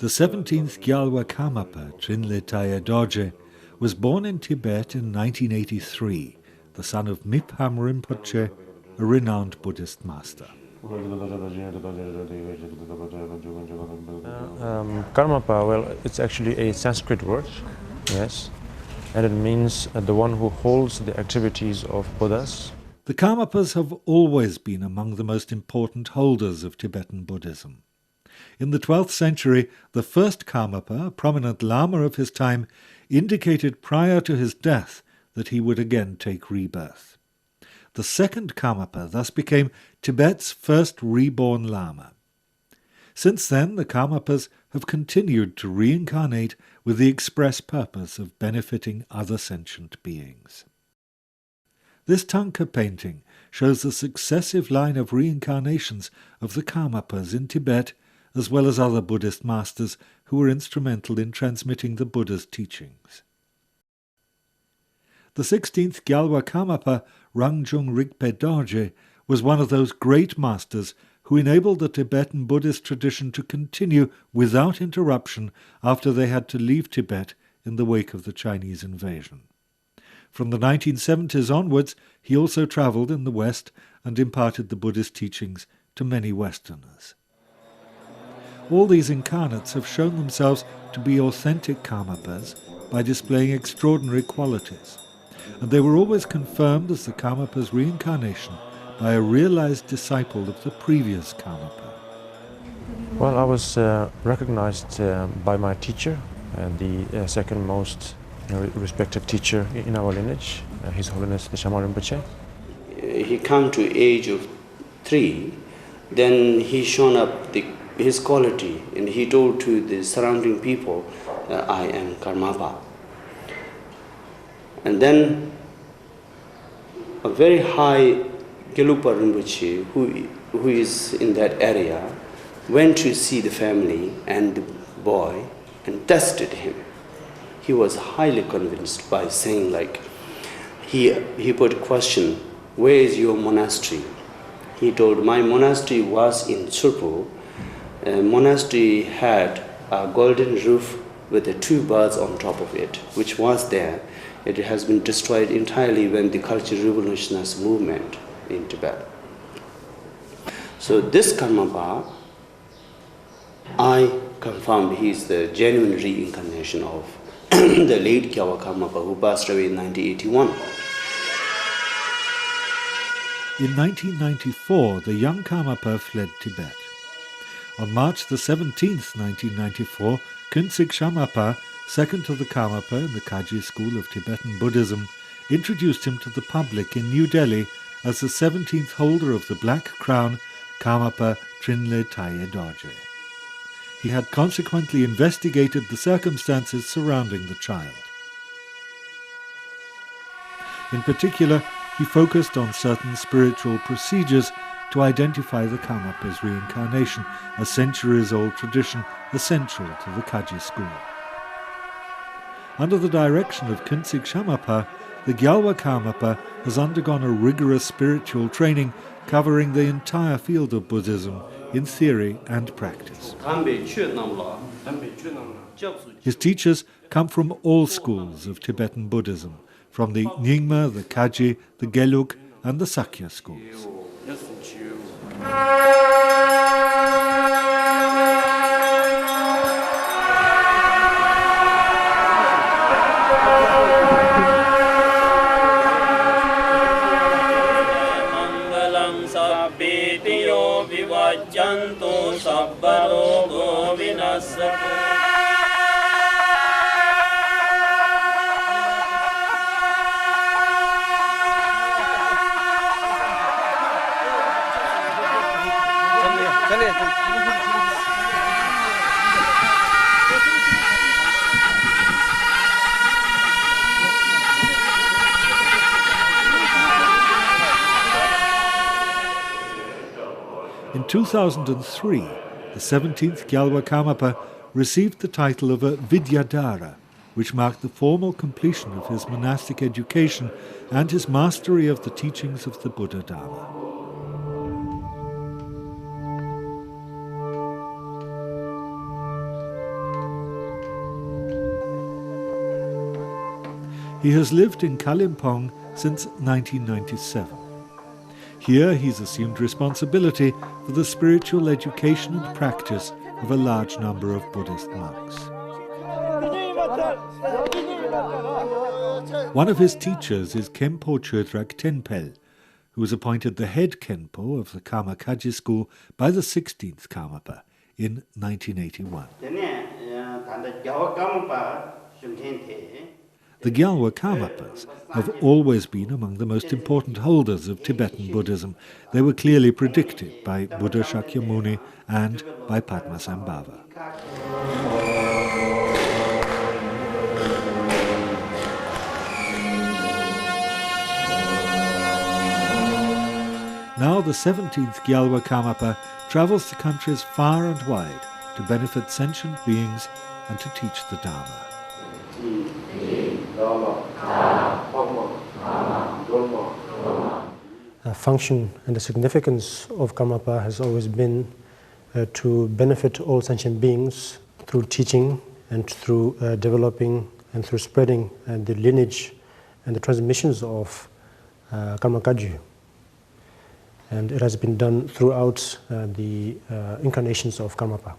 The 17th Gyalwa Karmapa, Trinley Thaye Dorje, was born in Tibet in 1983, the son of Mipham Rinpoche, a renowned Buddhist master. Karmapa, well, it's actually a Sanskrit word, yes, and it means the one who holds the activities of Buddhas. The Karmapas have always been among the most important holders of Tibetan Buddhism. In the 12th century, the first Karmapa, a prominent Lama of his time, indicated prior to his death that he would again take rebirth. The second Karmapa thus became Tibet's first reborn Lama. Since then, the Karmapas have continued to reincarnate with the express purpose of benefiting other sentient beings. This Thangka painting shows the successive line of reincarnations of the Karmapas in Tibet, as well as other Buddhist masters who were instrumental in transmitting the Buddha's teachings. The 16th Gyalwa Karmapa, Rangjung Rigpe Dorje, was one of those great masters who enabled the Tibetan Buddhist tradition to continue without interruption after they had to leave Tibet in the wake of the Chinese invasion. From the 1970s onwards, he also travelled in the West and imparted the Buddhist teachings to many Westerners. All these incarnates have shown themselves to be authentic Karmapas by displaying extraordinary qualities, and they were always confirmed as the Karmapa's reincarnation by a realized disciple of the previous Karmapa. Well, I was recognized by my teacher, the second most respected teacher in our lineage, His Holiness the Shamarpa Rinpoche. He came to age of 3, then he shown up his quality, and he told to the surrounding people, I am Karmapa. And then a very high Gyalwa Rinpoche, who is in that area, went to see the family and the boy and tested him. He was highly convinced by saying, like, he put a question, where is your monastery? He told, my monastery was in Tsurpo. Monastery had a golden roof with the 2 birds on top of it, which was there. It has been destroyed entirely when the cultural revolutionist movement in Tibet. So this Karmapa, I confirmed he is the genuine reincarnation of the late Gyalwa Karmapa, who passed away in 1981. In 1994, the young Karmapa fled Tibet. On March the 17th, 1994, Kunzig Shamarpa, second to the Karmapa in the Kagyu School of Tibetan Buddhism, introduced him to the public in New Delhi as the 17th holder of the Black Crown, Karmapa Trinley Thaye Dorje. He had consequently investigated the circumstances surrounding the child. In particular, he focused on certain spiritual procedures to identify the Karmapa's reincarnation, a centuries-old tradition essential to the Kagyu School. Under the direction of Kunzig Shamarpa, the Gyalwa Karmapa has undergone a rigorous spiritual training covering the entire field of Buddhism in theory and practice. His teachers come from all schools of Tibetan Buddhism, from the Nyingma, the Kagyu, the Gelug, and the Sakya schools. In 2003, the 17th Gyalwa Karmapa received the title of a Vidyadhara, which marked the formal completion of his monastic education and his mastery of the teachings of the Buddha Dharma. He has lived in Kalimpong since 1997. Here he's assumed responsibility for the spiritual education and practice of a large number of Buddhist monks. One of his teachers is Khenpo Chodrak Tenpel, who was appointed the head Khenpo of the Karma Kagyu School by the 16th Karmapa in 1981. The Gyalwa Karmapas have always been among the most important holders of Tibetan Buddhism. They were clearly predicted by Buddha Shakyamuni and by Padmasambhava. Now the 17th Gyalwa Karmapa travels the countries far and wide to benefit sentient beings and to teach the Dharma. The function and the significance of Karmapa has always been to benefit all sentient beings through teaching and through developing and through spreading the lineage and the transmissions of Karma Kagyu. And it has been done throughout the incarnations of Karmapa.